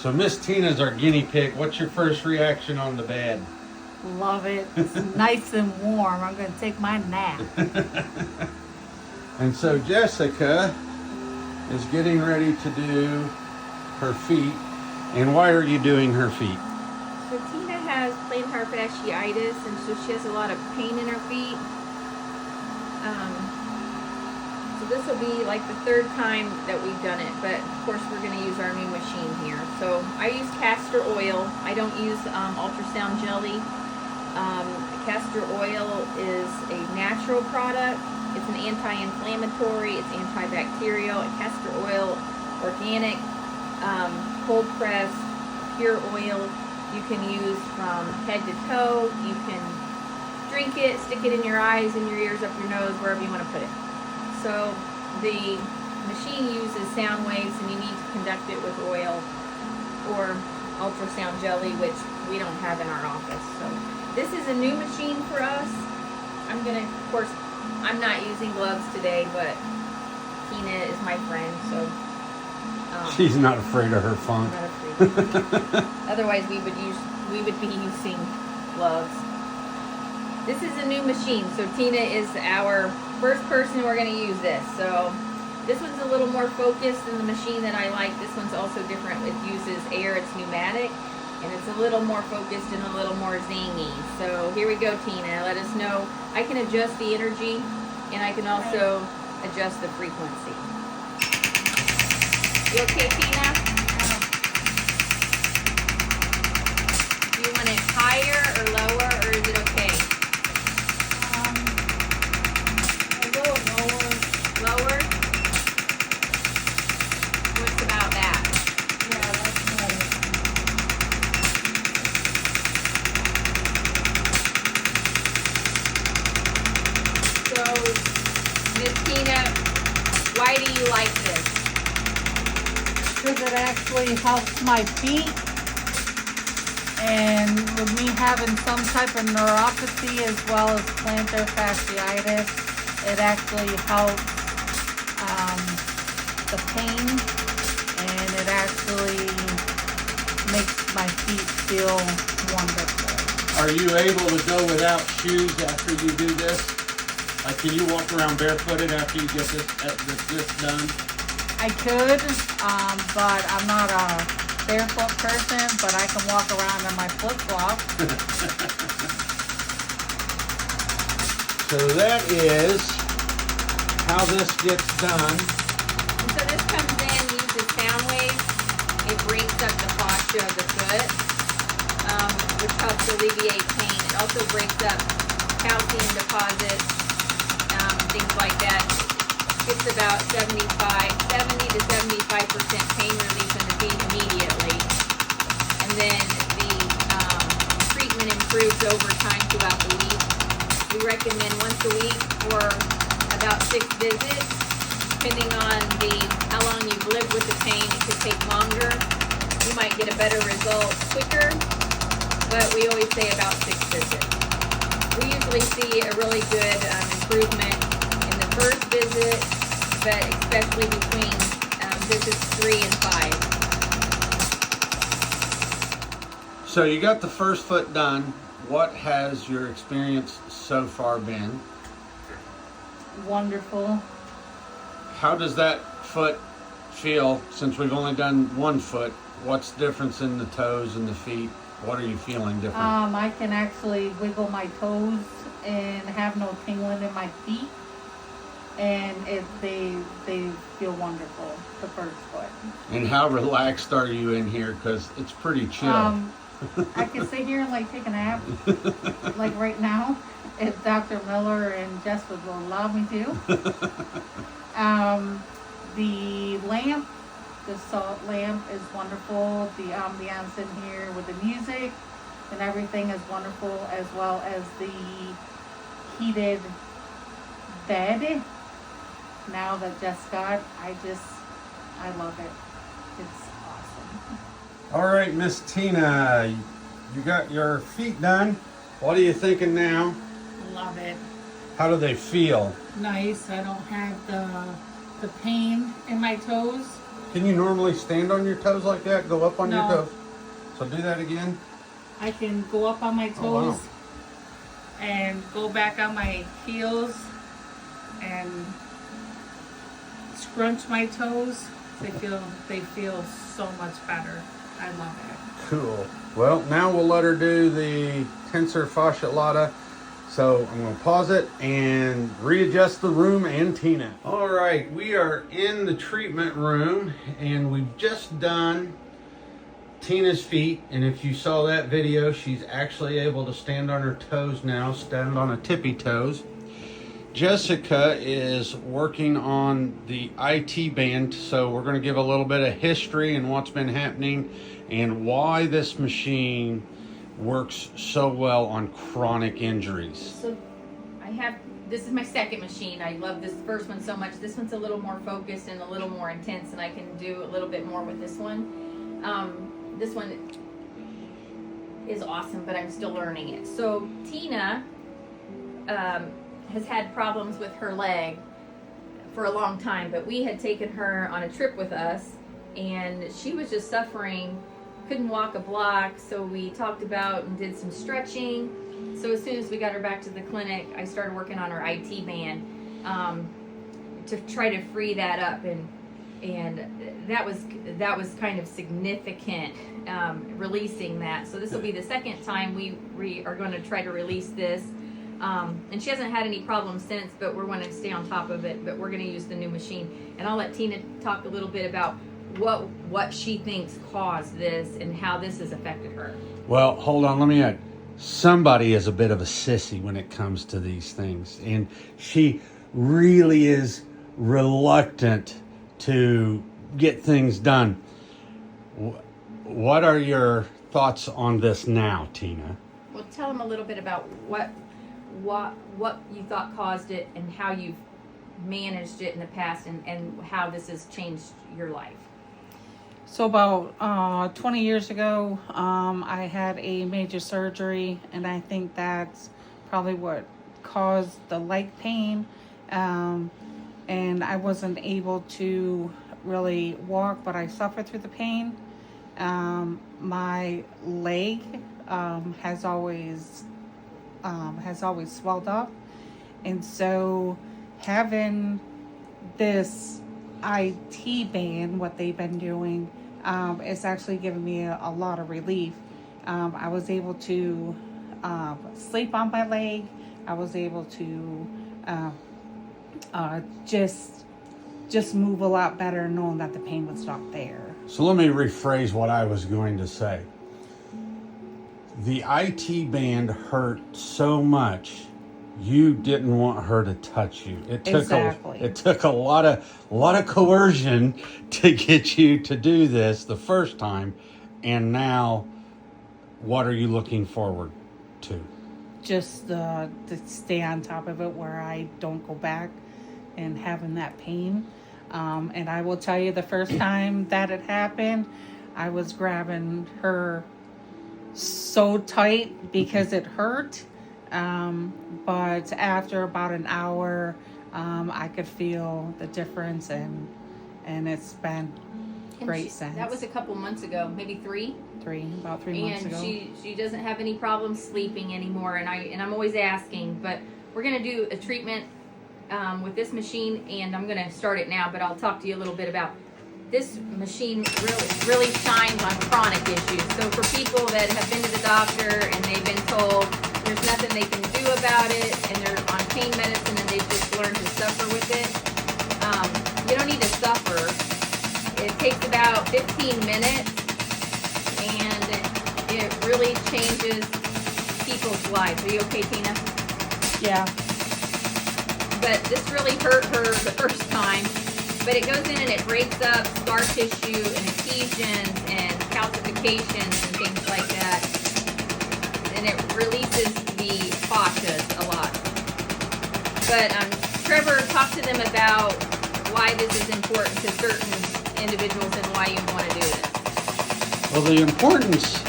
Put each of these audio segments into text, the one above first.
So Miss Tina's our guinea pig. What's your first reaction on the bed? Love it. It's nice and warm. I'm going to take my nap. And so Jessica is getting ready to do her feet. And why are you doing her feet? So Tina has plantar fasciitis, and so she has a lot of pain in her feet. So this will be like the third time that we've done it, but of course we're going to use our new machine here. So I use castor oil. I don't use ultrasound jelly. Castor oil is a natural product. It's an anti-inflammatory, it's antibacterial. Castor oil, organic, cold pressed, pure oil. You can use from head to toe. You can drink it, stick it in your eyes, in your ears, up your nose, wherever you want to put it. So the machine uses sound waves, and you need to conduct it with oil or ultrasound jelly, which we don't have in our office. So this is a new machine for us. I'm gonna, of course, I'm not using gloves today, but Tina is my friend, so She's not afraid of her funk. I'm not afraid. Otherwise, we would be using gloves. This is a new machine, so Tina is our first person we're going to use this. So this one's a little more focused than the machine that I like. This one's also different. It uses air, it's pneumatic, and it's a little more focused and a little more zingy. So here we go, Tina. Let us know. I can adjust the energy, and I can also adjust the frequency. You okay, Tina? Do you want it higher or lower, or is it okay? A little lower. Lower? What's about that? Yeah, that's better. So, Miss Tina, why do you like this? Because it actually helps my feet. And with me having some type of neuropathy as well as plantar fasciitis, it actually helps the pain, and it actually makes my feet feel wonderful. Are you able to go without shoes after you do this? Like, can you walk around barefooted after you get this done? I could, but I'm not a barefoot person, but I can walk around in my flip-flops. So that is how this gets done. And so this comes in, uses sound waves. It breaks up the fascia of the foot, which helps alleviate pain. It also breaks up calcium deposits, things like that. It's about 70 to 75% pain relief in the feet immediately. And then the treatment improves over time throughout the week. We recommend once a week for about 6 visits. Depending on how long you've lived with the pain, it could take longer. You might get a better result quicker, but we always say about 6 visits. We usually see a really good improvement in the first visit, but especially between visits 3 and 5. So you got the first foot done. What has your experience so far been? Wonderful. How does that foot feel since we've only done one foot? What's the difference in the toes and the feet? What are you feeling different? I can actually wiggle my toes and have no tingling in my feet. And they feel wonderful, the first foot. And how relaxed are you in here? Because it's pretty chill. I can sit here and like take a nap, like right now, if Dr. Miller and Jess would allow me to. The lamp, the salt lamp is wonderful. The ambiance in here with the music and everything is wonderful, as well as the heated bed. Now that Jess got, I love it. It's awesome. All right, Miss Tina, you got your feet done. What are you thinking now? Love it. How do they feel? Nice. I don't have the pain in my toes. Can you normally stand on your toes like that? Go up on your No. toes? So do that again. I can go up on my toes Oh, wow. and go back on my heels and scrunch my toes. They feel so much better. I love it. Cool. Well, now we'll let her do the tensor fascia lata. So I'm going to pause it and readjust the room and Tina. All right, we are in the treatment room and we've just done Tina's feet. And if you saw that video, she's actually able to stand on her toes now, stand on her tippy toes. Jessica is working on the IT band, so we're going to give a little bit of history and what's been happening and why this machine works so well on chronic injuries. So this is my second machine. I love this first one so much. This one's a little more focused and a little more intense, and I can do a little bit more with this one. This one is awesome, but I'm still learning it. So Tina has had problems with her leg for a long time, but we had taken her on a trip with us, and she was just suffering, couldn't walk a block, so we talked about and did some stretching. So as soon as we got her back to the clinic, I started working on her IT band to try to free that up, and that was kind of significant, releasing that. So this will be the second time we are going to try to release this. And she hasn't had any problems since, but we're going to stay on top of it. But we're going to use the new machine, and I'll let Tina talk a little bit about what she thinks caused this and how this has affected her. Well, hold on, let me add. Somebody is a bit of a sissy when it comes to these things, and she really is reluctant to get things done. What are your thoughts on this now, Tina? Well, tell them a little bit about what you thought caused it and how you've managed it in the past, and how this has changed your life. So about 20 years ago, I had a major surgery, and I think that's probably what caused the leg pain. And I wasn't able to really walk, but I suffered through the pain. My leg has always swelled up, and so having this IT band, what they've been doing, it's actually given me a lot of relief. I was able to sleep on my leg. I was able to just move a lot better, knowing that the pain would stop there. So let me rephrase what I was going to say. The IT band hurt so much, you didn't want her to touch you. It took a lot of coercion to get you to do this the first time, and now, what are you looking forward to? Just to stay on top of it, where I don't go back and having that pain. And I will tell you, the first time that it happened, I was grabbing her so tight because it hurt. But after about an hour, I could feel the difference, and it's been great since. That was a couple months ago, maybe about 3 months ago. And she doesn't have any problems sleeping anymore, and I'm always asking, but we're gonna do a treatment with this machine, and I'm gonna start it now, but I'll talk to you a little bit about this machine. Really shines on chronic issues. So for people that have been to the doctor and they've been told there's nothing they can do about it, and they're on pain medicine and they've just learned to suffer with it, you don't need to suffer. It takes about 15 minutes, and it really changes people's lives. Are you okay, Tina? Yeah. But this really hurt her the first time. But it goes in and it breaks up scar tissue and adhesions and calcifications and things like that. And it releases the fascias a lot. But Trevor, talk to them about why this is important to certain individuals and why you want to do this. Well, the importance,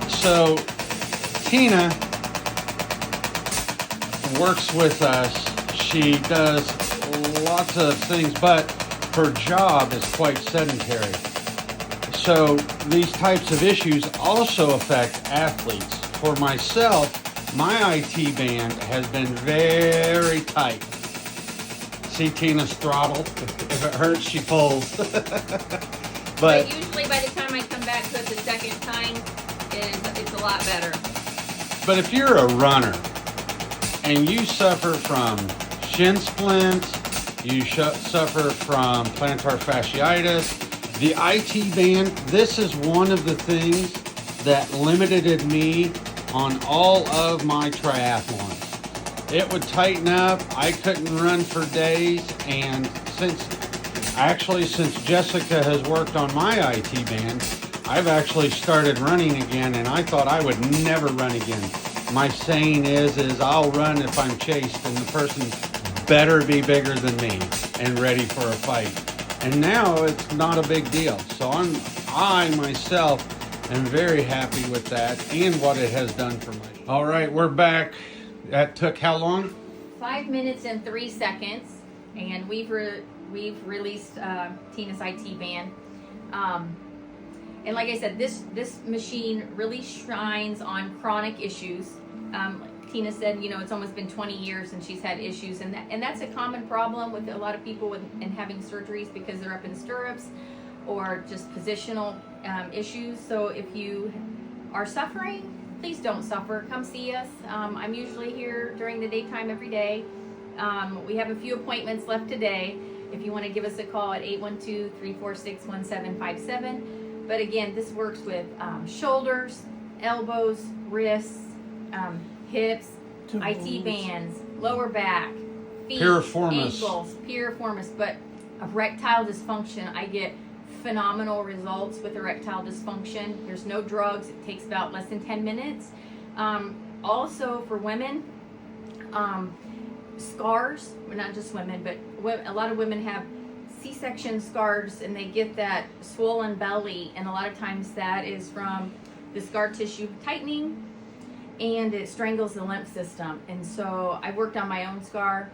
so Tina works with us. She does lots of things, but her job is quite sedentary. So these types of issues also affect athletes. For myself, my IT band has been very tight. See Tina's throttle? If it hurts, she pulls. But usually by the time I come back to it the second time, it's a lot better. But if you're a runner and you suffer from shin splints, you suffer from plantar fasciitis, the IT band, this is one of the things that limited me on all of my triathlons. It would tighten up, I couldn't run for days, and since Jessica has worked on my IT band, I've actually started running again, and I thought I would never run again. My saying is I'll run if I'm chased, and the person better be bigger than me and ready for a fight. And now it's not a big deal. So I myself am very happy with that and what it has done for me. All right, we're back. That took how long? 5 minutes and 3 seconds, and we've released Tina's IT band. And like I said, this machine really shines on chronic issues. Tina said, it's almost been 20 years and she's had issues, and that's a common problem with a lot of people and having surgeries because they're up in stirrups or just positional issues. So if you are suffering, please don't suffer. Come see us. I'm usually here during the daytime every day. We have a few appointments left today. If you want to give us a call at 812-346-1757. But again, this works with shoulders, elbows, wrists, hips, IT bands, lower back, feet, ankles, piriformis. But erectile dysfunction, I get phenomenal results with erectile dysfunction. There's no drugs. It takes about less than 10 minutes. Also for women, scars, well, not just women, but a lot of women have C-section scars and they get that swollen belly, and a lot of times that is from the scar tissue tightening, and it strangles the lymph system. And so I worked on my own scar.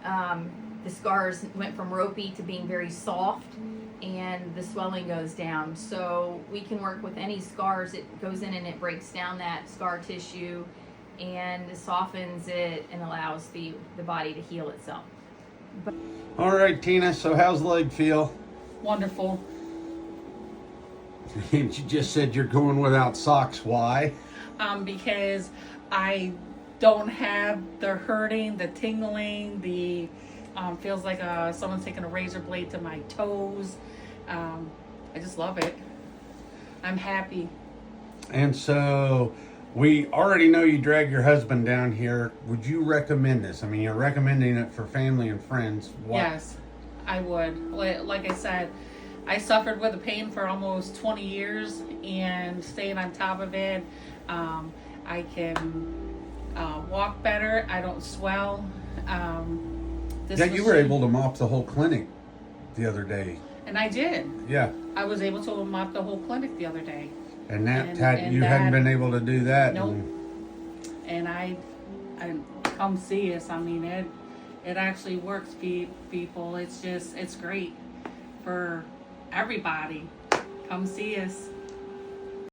The scars went from ropey to being very soft, and the swelling goes down. So we can work with any scars. It goes in and it breaks down that scar tissue and softens it and allows the body to heal itself. All right, Tina, so how's the leg feel? Wonderful. You just said you're going without socks. Why? Because I don't have the hurting, the tingling, the feels like someone's taking a razor blade to my toes. I just love it. I'm happy. And so we already know you drag your husband down here. Would you recommend this? I mean, you're recommending it for family and friends. What? Yes, I would. Like I said, I suffered with the pain for almost 20 years, and staying on top of it, I can walk better. I don't swell. You were able to mop the whole clinic the other day. And I did. Yeah. I was able to mop the whole clinic the other day. And you hadn't been able to do that. Nope. And I come see us. I mean, it actually works, people. It's great for everybody. Come see us.